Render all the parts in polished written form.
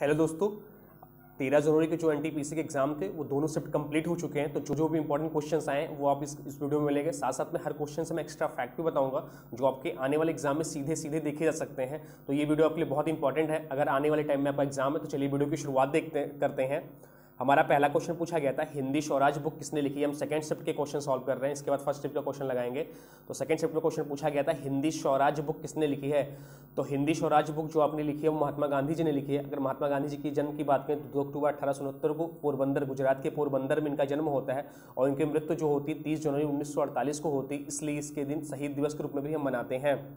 Hello दोस्तों, 13 जनवरी के जो एनटीपीसी के एग्जाम थे वो दोनों शिफ्ट कंप्लीट हो चुके हैं। तो जो भी इंपॉर्टेंट क्वेश्चंस आए हैं वो आप इस वीडियो में मिलेंगे। साथ साथ में हर क्वेश्चन से मैं एक्स्ट्रा फैक्ट भी बताऊंगा जो आपके आने वाले एग्जाम में सीधे सीधे देखे जा सकते हैं। तो ये वीडियो आपके लिए बहुत इंपॉर्टेंट है। अगर आने वाले टाइम में आपका एग्जाम है तो चलिए वीडियो की शुरुआत करते हैं। हमारा पहला क्वेश्चन पूछा गया था, हिंदी स्वराज बुक किसने लिखी है। हम सेकंड शिफ्ट के क्वेश्चन सॉल्व कर रहे हैं, इसके बाद फर्स्ट शिफ्ट का क्वेश्चन लगाएंगे। तो सेकंड शिफ्ट में क्वेश्चन पूछा गया था, हिंदी स्वराज बुक किसने लिखी है। तो हिंदी स्वराज बुक जो आपने लिखी है वो महात्मा गांधी जी ने लिखी है। अगर महात्मा गांधी जी की जन्म की बात करें तो 2 अक्टूबर 1869 को पोरबंदर, गुजरात के पोरबंदर में इनका जन्म होता है और इनकी मृत्यु जो होती है 30 जनवरी 1948 को होती है, इसलिए इसके दिन शहीद दिवस के रूप में भी हम मनाते हैं।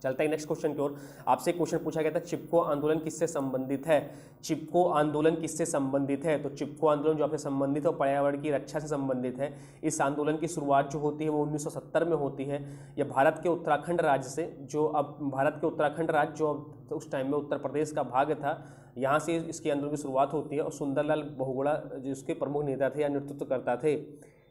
चलता है नेक्स्ट क्वेश्चन की ओर। आपसे क्वेश्चन पूछा गया था, चिपको आंदोलन किससे संबंधित है। चिपको आंदोलन किससे संबंधित है। तो चिपको आंदोलन जो आपसे संबंधित है वो पर्यावरण की रक्षा से संबंधित है। इस आंदोलन की शुरुआत जो होती है वो 1970 में होती है। यह भारत के उत्तराखंड राज्य से, जो अब भारत के उत्तराखंड राज्य जो उस टाइम में उत्तर प्रदेश का भाग था, यहाँ से इसके आंदोलन की शुरुआत होती है और सुंदरलाल बहुगुणा जो इसके प्रमुख नेता थे या नेतृत्व करता थे।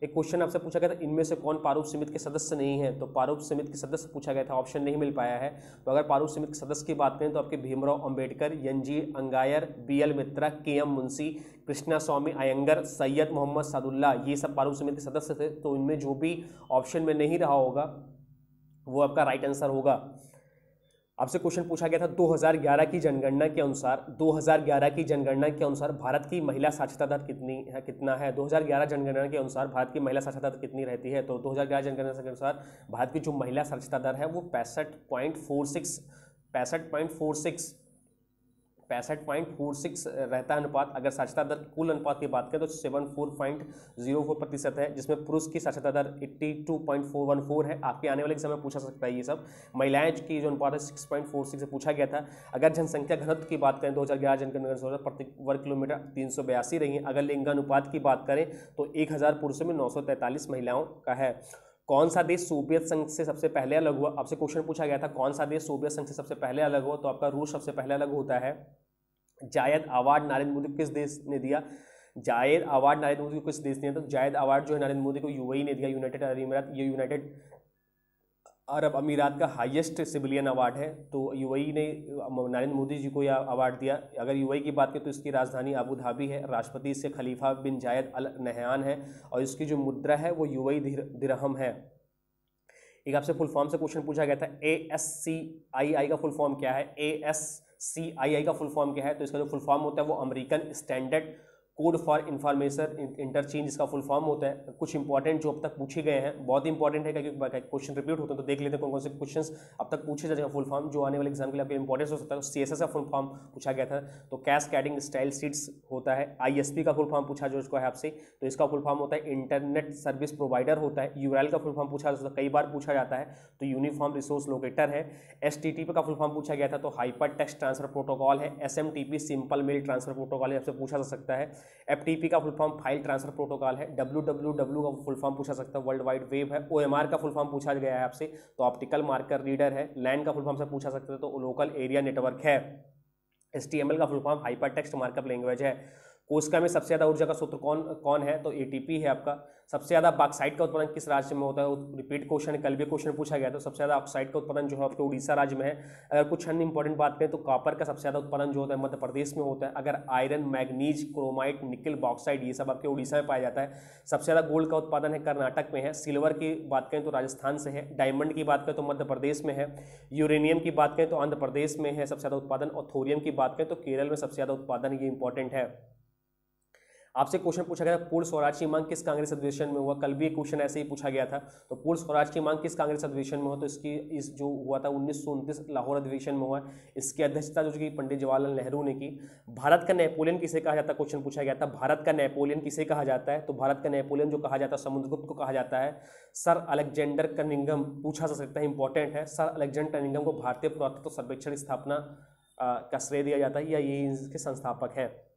एक क्वेश्चन आपसे पूछा गया था, इनमें से कौन पारूप समिति के सदस्य नहीं है। तो पारूप समिति के सदस्य पूछा गया था, ऑप्शन नहीं मिल पाया है। तो अगर पारूप समिति के सदस्य की बात करें तो आपके भीमराव अंबेडकर, एन.जी. अंगायर, बी.एल. मित्रा, के.एम. मुंशी, कृष्णा स्वामी अयंगर, सैयद मोहम्मद सादुल्ला, ये सब पारूप समिति के सदस्य थे। तो इनमें जो भी ऑप्शन में नहीं रहा होगा वो आपका राइट आंसर होगा। आपसे क्वेश्चन पूछा गया था, 2011 की जनगणना के अनुसार, 2011 की जनगणना के अनुसार भारत की महिला साक्षरता दर कितना है। 2011 जनगणना के अनुसार भारत की महिला साक्षरता दर कितनी रहती है। तो 2011 जनगणना के अनुसार भारत की जो महिला साक्षरता दर है वो 65.46 रहता है अनुपात। अगर साक्षरता दर कुल अनुपात की बात करें तो 74.04% है, जिसमें पुरुष की साक्षरता दर 82.414 है। आपके आने वाले एग्जाम में पूछा सकता है ये सब। महिलाएं की जो अनुपात है 6.46 से पूछा गया था। अगर जनसंख्या घनत्व की बात करें 2011 जनगणना प्रति वर्ग किलोमीटर 382 रही है। अगर लिंगानुपात की बात करें तो 1000 पुरुषों में 943 महिलाओं का है। कौन सा देश सोवियत संघ से सबसे पहले अलग हुआ। आपसे क्वेश्चन पूछा गया था, कौन सा देश सोवियत संघ से सबसे पहले अलग हुआ। तो आपका रूस सबसे पहले अलग होता है। जायद अवार्ड नरेंद्र मोदी को किस देश ने दिया। जायद अवार्ड नरेंद्र मोदी को किस देश ने दिया। तो जायद अवार्ड जो है नरेंद्र मोदी को यूएई ने दिया, यूनाइटेड अरब अमीरात। ये यूनाइटेड अरब अमीरात का हाईएस्ट सिविलियन अवार्ड है। तो यूएई ने नरेंद्र मोदी जी को यह अवार्ड दिया। अगर यूएई की बात करें तो इसकी राजधानी अबू धाबी है। राष्ट्रपति इससे खलीफा बिन जायद अल नहयान है और इसकी जो मुद्रा है वो यूएई दिरहम है। एक आपसे फुल फॉर्म से क्वेश्चन पूछा गया था, ASCII का फुल फॉर्म क्या है। ASCII का फुल फॉर्म क्या है। तो इसका जो फुल फॉर्म होता है वो American standard code for information interchange इसका फुल फॉर्म होता है। कुछ इंपॉर्टेंट जो अब तक पूछे गए हैं, बहुत इंपॉर्टेंट है क्योंकि क्वेश्चन रिपीट होते हैं, तो देख लेते हैं कौन कौन से क्वेश्चंस अब तक पूछे जाएगा फुल फॉर्म जो आने वाले एग्जाम के लिए आपके इंपॉर्टेंस हो सकता है। CSS का फुल फॉर्म पूछा गया था, तो कैस्केडिंग स्टाइल सीट्स होता है। ISP का फुल फॉर्म पूछा जो इसको है आपसे, तो इसका फुल फॉर्म होता है इंटरनेट सर्विस प्रोवाइडर होता है। URL का फुल फॉर्म पूछा कई बार पूछा जाता है, तो यूनिफॉर्म रिसोर्स लोकेटर है। STTP का फुल फॉर्म पूछा गया था, तो हाइपर टेक्स्ट ट्रांसफर प्रोटोकॉल है। SMTP simple mail transfer protocol है, आपसे पूछा जा सकता है। FTP का full form file transfer protocol है। WWW का फुल फॉर्म पूछा सकता है, वर्ल्ड वाइड वेब है। OMR का फुल फॉर्म पूछा गया है आपसे, तो ऑप्टिकल मार्कर रीडर है। LAN का फुल फॉर्म से पूछा सकता है, तो लोकल एरिया नेटवर्क है। HTML का full form hyper text markup language है। कोशिका में सबसे ज्यादा ऊर्जा का स्रोत कौन है। तो ATP है आपका। सबसे ज्यादा बॉक्साइट का उत्पादन किस राज्य में होता है। रिपीट क्वेश्चन, कल भी क्वेश्चन पूछा गया, तो सबसे ज्यादा ऑक्साइड का उत्पादन जो है आपके उड़ीसा राज्य में है। अगर कुछ अन्य इंपॉर्टेंट बात करें तो कॉपर का सबसे ज्यादा उत्पादन जो होता है मध्य प्रदेश में होता है। अगर आयरन, मैग्नीज, क्रोमाइट, निकल, बॉक्साइड ये सब आपके उड़ीसा में पाया जाता है। सबसे ज्यादा गोल्ड का उत्पादन है कर्नाटक में है। सिल्वर की बात करें तो राजस्थान से है। डायमंड की बात करें तो मध्य प्रदेश में है। यूरेनियम की बात करें तो आंध्र प्रदेश में है सबसे ज्यादा उत्पादन। और थोरियम की बात करें तो केरल में सबसे ज्यादा उत्पादन, ये इंपॉर्टेंट है। आपसे क्वेश्चन पूछा गया था, पूर्ण स्वराज की मांग किस कांग्रेस अधिवेशन में हुआ। कल भी एक क्वेश्चन ऐसे ही पूछा गया था, तो पूर्ण स्वराज की मांग किस कांग्रेस अधिवेशन में हुआ। तो इस जो हुआ था 1929 लाहौर अधिवेशन में हुआ। इसकी अध्यक्षता जो की पंडित जवाहरलाल नेहरू ने की। भारत का नेपोलियन किसे कहा जाता है, क्वेश्चन पूछा गया था, भारत का नेपोलियन किसे कहा जाता है। तो भारत का नेपोलियन जो कहा जाता है समुद्रगुप्त को कहा जाता है। सर अलेक्जेंडर कनिंघम पूछा जा सकता है, इंपॉर्टेंट है। सर अलेक्जेंडर कनिंघम को भारतीय पुरातत्व सर्वेक्षण स्थापना का श्रेय दिया जाता है, या ये इनके संस्थापक है।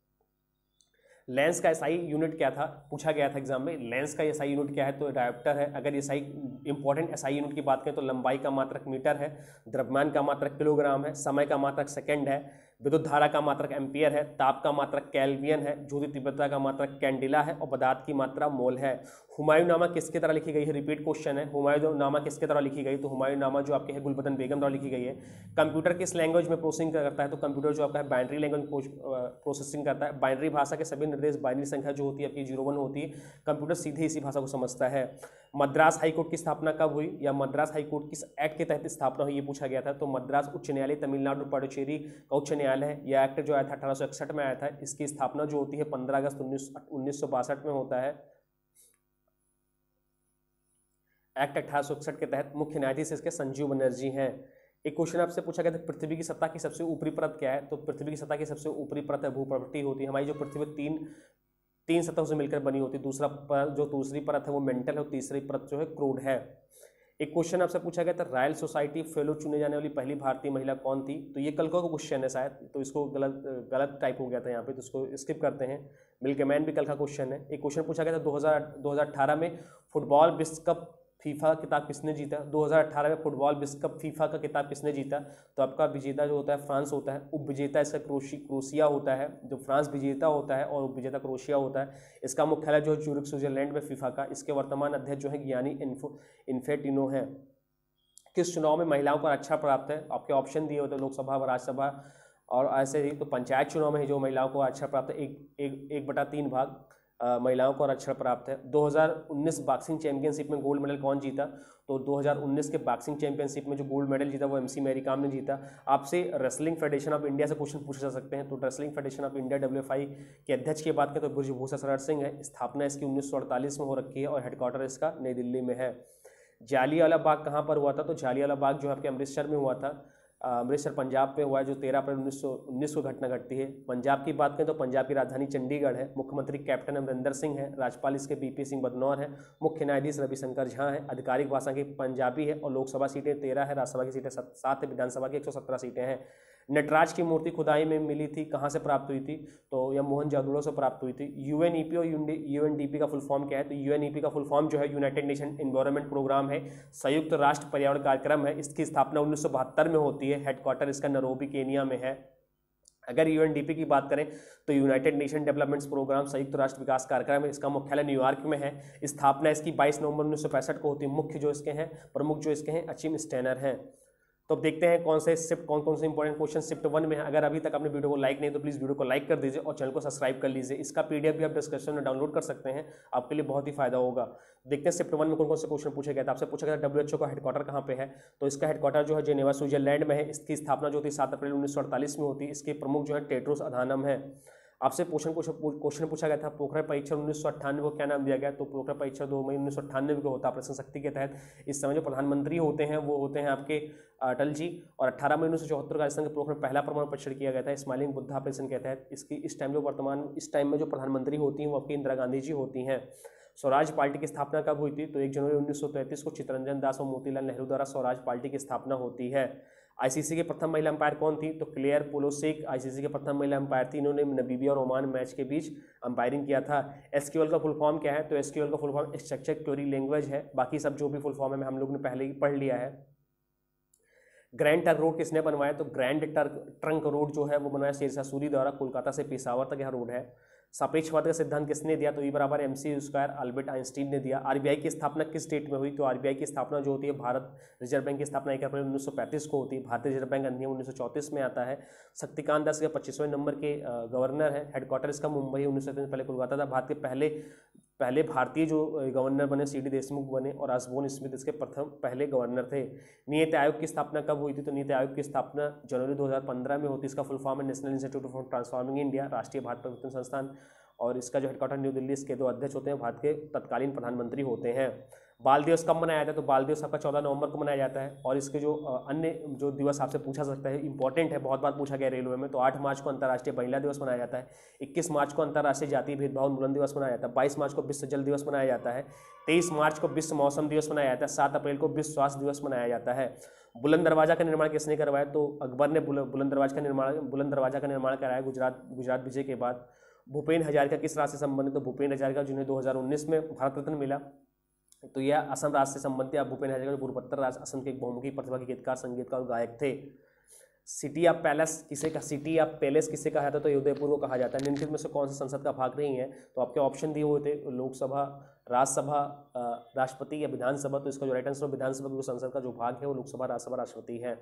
लेंस का एसआई यूनिट क्या था, पूछा गया था एग्जाम में। लेंस का एसआई यूनिट क्या है, तो डायोप्टर है। अगर एसआई इंपॉर्टेंट एसआई यूनिट की बात करें तो लंबाई का मात्रक मीटर है, द्रव्यमान का मात्रक किलोग्राम है, समय का मात्रक सेकंड है, विद्युत धारा का मात्रक एम्पियर है, ताप का मात्रक केल्विन है, ज्योति तीव्रता का मात्रक कैंडिला है और पदार्थ की मात्रा मोल है। हुमायूंनामा किसके तरह लिखी गई है, रिपीट क्वेश्चन है, हुमायूंनामा किसके तरह लिखी गई, तो हुमायूंनामा जो आपके है गुलबदन बेगम द्वारा लिखी गई है। कंप्यूटर किस लैंग्वेज में प्रोसेसिंग करता है, तो कंप्यूटर जो आपका है बाइनरी लैंग्वेज प्रोसेसिंग करता है। बाइनरी भाषा के सभी निर्देश, बाइनरी संख्या जो होती है आपकी 01 होती है, कंप्यूटर सीधे इसी भाषा को समझता है। मद्रास हाईकोर्ट की स्थापना कब हुई, या मद्रास हाईकोर्ट किस एक्ट के तहत स्थापना हुई, ये पूछा गया था। तो मद्रास उच्च न्यायालय तमिलनाडु पुडुचेरी का उच्च न्यायालय है। यह एक्ट जो आया था 1861 में आया था। इसकी स्थापना जो होती है 15 अगस्त 1962 में होता है। एक्ट 1861 के तहत मुख्य न्यायाधीश इसके संजीव बनर्जी हैं। एक क्वेश्चन आपसे पूछा गया था, पृथ्वी की सतह की सबसे ऊपरी परत क्या है, तो पृथ्वी की सतह की सबसे ऊपरी परत है भूप्रवृत्ति होती है। हमारी जो पृथ्वी तीन सतहों से मिलकर बनी होती है। दूसरी परत है वो मेंटल है और तीसरी परत जो है क्रूड है। एक क्वेश्चन आपसे पूछा गया था, रॉयल सोसाइटी फेलो चुने जाने वाली पहली भारतीय महिला कौन थी, तो ये कल का क्वेश्चन है शायद, तो इसको गलत टाइप हो गया था यहाँ पे, तो इसको स्किप करते हैं। मिल्क मैन भी कल का क्वेश्चन है। एक क्वेश्चन पूछा गया था 2018 में फुटबॉल विश्व कप फीफा का किताब किसने जीता। 2018 में फुटबॉल विश्व कप फीफा का किताब किसने जीता, तो आपका विजेता जो होता है फ्रांस होता है, उपविजेता इसका क्रोशिया होता है। जो फ्रांस विजेता होता है और उपविजेता क्रोशिया होता है। इसका मुख्यालय जो है ज्यूरिख स्विट्जरलैंड में फीफा का। इसके वर्तमान अध्यक्ष जो है गियानी इन्फेंटिनो है। किस चुनाव में महिलाओं को आरक्षण प्राप्त है, आपके ऑप्शन दिए होते हैं लोकसभा व राज्यसभा और ऐसे ही। तो पंचायत चुनाव में जो महिलाओं को आरक्षण प्राप्त है, 1/3 भाग महिलाओं को आरक्षण प्राप्त है। 2019 बॉक्सिंग चैंपियनशिप में गोल्ड मेडल कौन जीता, तो 2019 के बॉक्सिंग चैंपियनशिप में जो गोल्ड मेडल जीता वो MC मैरी कॉम ने जीता। आपसे रेसलिंग फेडरेशन ऑफ इंडिया से क्वेश्चन पूछे जा सकते हैं। तो wrestling federation of India WFI के अध्यक्ष की बात करें तो ब्रजभूषण शरण सिंह है। स्थापना इसकी 1948 में हो रखी है और हेडक्वार्टर इसका नई दिल्ली में है। जालियांवाला बाग कहाँ पर हुआ था, तो जालियांवाला बाग जो आपके अमृतसर में हुआ था। अमृतसर पंजाब पे हुआ है, जो 13 अप्रैल 1919 को घटना घटती है। पंजाब की बात करें तो पंजाब की राजधानी चंडीगढ़ है। मुख्यमंत्री कैप्टन अमरिंदर सिंह है। राज्यपाल इसके BP सिंह बदनौर है। मुख्य न्यायाधीश रविशंकर झा है। आधिकारिक भाषा की पंजाबी है और लोकसभा सीटें 13 है, राज्यसभा की सीटें 7 है, विधानसभा की 117 सीटें हैं। नटराज की मूर्ति खुदाई में मिली थी, कहाँ से प्राप्त हुई थी, तो यह मोहनजोदड़ो से प्राप्त हुई थी। UNEP और UNDP का फुल फॉर्म क्या है, तो UNEP का फुल फॉर्म जो है यूनाइटेड नेशन एनवायरनमेंट प्रोग्राम है, संयुक्त राष्ट्र पर्यावरण कार्यक्रम है। इसकी स्थापना 1972 में होती है। हेडक्वार्टर इसका नैरोबी केनिया में है। अगर UNDP की बात करें तो यूनाइटेड नेशन डेवलपमेंट प्रोग्राम संयुक्त राष्ट्र विकास कार्यक्रम है। इसका मुख्यालय न्यूयॉर्क में है। स्थापना इसकी 22 नवंबर 1965 को होती है। मुख्य जो इसके हैं, प्रमुख जो इसके हैं अचिम स्टेनर हैं। तो अब देखते हैं कौन से इंपॉर्टेंट क्वेश्चन शिफ्ट 1 में है। अगर अभी तक आपने वीडियो को लाइक नहीं तो प्लीज़ वीडियो को लाइक कर दीजिए और चैनल को सब्सक्राइब कर लीजिए। इसका PDF भी आप डिस्क्रिप्शन में डाउनलोड कर सकते हैं, आपके लिए बहुत ही फायदा होगा। देखते हैं शिफ्ट 1 में कौन कौन से क्वेश्चन पूछे गए थे। आपसे पूछा गया WHO का हेडक्वार्टर कहाँ पे है, तो इसका हेडक्वार्टर जो है जेनेवा स्विट्जरलैंड में है। इसकी स्थापना जो होती है 7 अप्रैल 1948 में होती है। इसके प्रमुख जो है टेड्रोस अधानम है। आपसे क्वेश्चन पूछा गया था पोखरण परीक्षण 1998 को क्या नाम दिया गया, तो पोखरण परीक्षण 2 मई 1998 को होता है ऑपरेशन शक्ति के तहत। इस समय जो प्रधानमंत्री होते हैं वो होते हैं आपके अटल जी। और 18 मई 1974 राजस्थान के पोखरण पहला परमाणु परीक्षण किया गया था स्माइलिंग बुद्धा ऑपरेशन के तहत। इस टाइम में जो प्रधानमंत्री होती हैं वो आपकी इंदिरा गांधी जी होती हैं। स्वराज पार्टी की स्थापना कब हुई थी, तो 1 जनवरी 1933 को चित्तरंजन दास और मोतीलाल नेहरू द्वारा स्वराज पार्टी की स्थापना होती है। ICC के प्रथम महिला अंपायर कौन थी, तो क्लेयर पोलोसेक ICC के प्रथम महिला अंपायर थी। इन्होंने नमीबिया और ओमान मैच के बीच अंपायरिंग किया था। SQL का फुल फॉर्म क्या है, तो SQL का full form structured query language है। बाकी सब जो भी फुल फॉर्म है हम लोग ने पहले ही पढ़ लिया है। ग्रैंड ट्रंक रोड किसने बनवाया, तो ग्रैंड ट्रंक रोड जो है वो बनवाया शेरशाह सूरी द्वारा। कोलकाता से पेशावर तक यह रोड है। सापेक्षवाद का सिद्धांत किसने दिया, तो E = MC² अल्बर्ट आइंस्टीन ने दिया। RBI की स्थापना किस डेट में हुई, तो RBI की स्थापना जो होती है भारत रिजर्व बैंक की स्थापना 1 अप्रैल 1935 को होती है। भारतीय रिजर्व बैंक अधिनियम 1934 में आता है। शक्तिकांत दास के 25वें नंबर के गवर्नर है। हेडक्वार्टर इसका मुंबई, 1903 पहले कोलकाता था। भारत के पहले भारतीय जो गवर्नर बने CD देशमुख बने और असबोर्न स्मिथ इसके पहले गवर्नर थे। नीति आयोग की स्थापना कब हुई थी, तो नीति आयोग की स्थापना जनवरी 2015 में होती है। इसका फुल फॉर्म है national institute for transforming India, राष्ट्रीय भारत परिवर्तन संस्थान। और इसका जो हेडक्वार्टर न्यू दिल्ली, इसके 2 अध्यक्ष होते हैं, भारत के तत्कालीन प्रधानमंत्री होते हैं। बाल दिवस कब मनाया जाता है, तो बाल दिवस आपका 14 नवंबर को मनाया जाता है। और इसके जो अन्य जो दिवस आपसे पूछा सकता है, इंपॉर्टेंट है, बहुत बार पूछा गया रेलवे में, तो 8 मार्च को अंतर्राष्ट्रीय महिला दिवस मनाया जाता है। 21 मार्च को अंतर्राष्ट्रीय जातीय भेदभाव उन्मूलन दिवस मनाया जाता है। 22 मार्च को विश्व जल दिवस मनाया जाता है। 23 मार्च को विश्व मौसम दिवस मनाया जाता है। 7 अप्रैल को विश्व स्वास्थ्य दिवस मनाया जाता है। बुलंद दरवाजा का निर्माण किसने करवाया, तो अकबर ने बुलंद दरवाजा का निर्माण कराया गुजरात विजय के बाद। भूपेन हजारिका किस राज्य से संबंधित, तो भूपेन हजारिका जिन्हें 2019 में भारत रत्न मिला, तो यह असम राज्य से संबंधित। भूपेन हजारिका पूर्वोत्तर राज्य असम के एक बहुमुखी प्रतिभा के गीतकार, संगीतकार और गायक थे। सिटी ऑफ पैलेस किसे का, सिटी ऑफ पैलेस किसे कहा जाता है, तो ये उदयपुर को कहा जाता है। निम्नलिखित में से कौन सा संसद का भाग नहीं है, तो आपके ऑप्शन दिए हुए थे लोकसभा, राज्यसभा, राष्ट्रपति या विधानसभा। तो इसका जो राइट आंसर विधानसभा, क्योंकि संसद का जो भाग है वो लोकसभा, राज्यसभा, राष्ट्रपति है।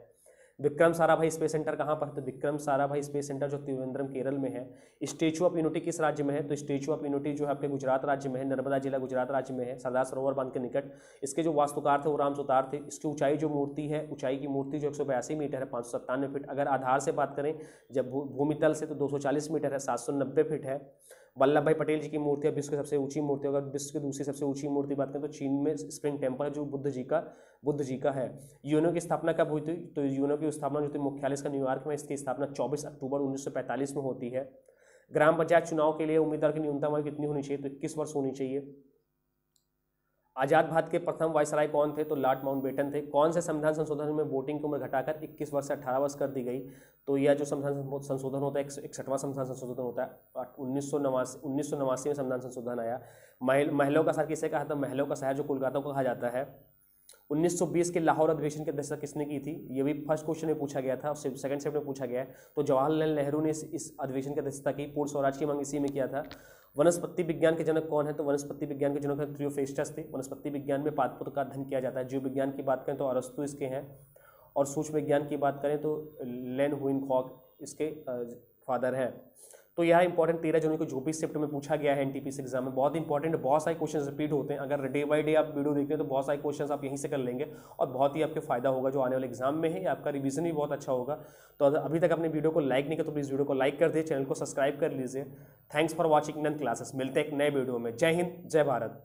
विक्रम साराभाई स्पेस सेंटर कहाँ पर है, तो विक्रम साराभाई स्पेस सेंटर जो त्रिवेंद्रम केरल में है। स्टेचू ऑफ यूनिटी किस राज्य में है, तो स्टेचू ऑफ यूनिटी जो है आपके गुजरात राज्य में है, नर्मदा जिला गुजरात राज्य में है, सरदार सरोवर बांध के निकट। इसके जो वास्तुकार थे वो राम सुतार थे। इसकी ऊंचाई जो मूर्ति है, ऊंचाई की मूर्ति जो 182 मीटर है, 597 फीट। अगर आधार से बात करें जब भूमितल से, तो 240 मीटर है, 790 फीट है। वल्लभ भाई पटेल जी की मूर्ति है विश्व की सबसे ऊंची मूर्ति। अगर विश्व की दूसरी सबसे ऊंची मूर्ति बात करें तो चीन में स्प्रिंग टेम्पल है जो बुद्ध जी का है। यूनो की स्थापना कब हुई थी, तो यूनो की स्थापना जो थी मुख्यालय इसका न्यूयॉर्क में, इसकी स्थापना 24 अक्टूबर 1945 में होती है। ग्राम पंचायत चुनाव के लिए उम्मीदवार की न्यूनतम आयु कितनी होनी चाहिए, तो 21 वर्ष होनी चाहिए। आजाद भारत के प्रथम वायसराय कौन थे, तो लॉर्ड माउंटबेटन थे। कौन से संविधान संशोधन में वोटिंग की उम्र घटाकर 21 वर्ष से 18 वर्ष कर दी गई, तो यह जो संविधान संशोधन होता है 61वां संविधान संशोधन होता है। 1989 में संविधान संशोधन आया। महलों का शहर किसे कहा था, महलों का शहर जो कोलकाता को कहा जाता है। 1920 के लाहौर अधिवेशन की अध्यक्षता किसने की थी, ये भी फर्स्ट क्वेश्चन में पूछा गया था, सेकंड सेट में पूछा गया है। तो जवाहरलाल नेहरू ने इस अधिवेशन की अध्यक्षता की। पूर्ण स्वराज की मांग इसी में किया था। वनस्पति विज्ञान के जनक कौन है, तो वनस्पति विज्ञान के जनक है थियोफ्रेस्टस थे। वनस्पति विज्ञान में पादपुत्र का अध्ययन किया जाता है। जीव विज्ञान की बात करें तो अरस्तु इसके हैं, और सूक्ष्म विज्ञान की बात करें तो लेनहुइनकॉक इसके फादर हैं। तो यह इंपॉर्टेंट 13 जनवरी को जो भी शिफ्ट में पूछा गया है एनटीपीसी एग्जाम में, बहुत इंपॉर्टेंट, बहुत सारे क्वेश्चन रिपीट होते हैं। अगर डे बाय डे आप वीडियो देखते हैं तो बहुत सारे क्वेश्चन आप यहीं से कर लेंगे और बहुत ही आपके फायदा होगा जो आने वाले एग्जाम में है, या आपका रिवीजन भी बहुत अच्छा होगा। तो अभी तक अपने वीडियो को लाइक नहीं किया तो प्लीज़ वीडियो को लाइक कर दीजिए, चैनल को सब्सक्राइब कर लीजिए। Thanks for watching 9 classes. मिलते हैं एक नए वीडियो में। जय हिंद, जय भारत।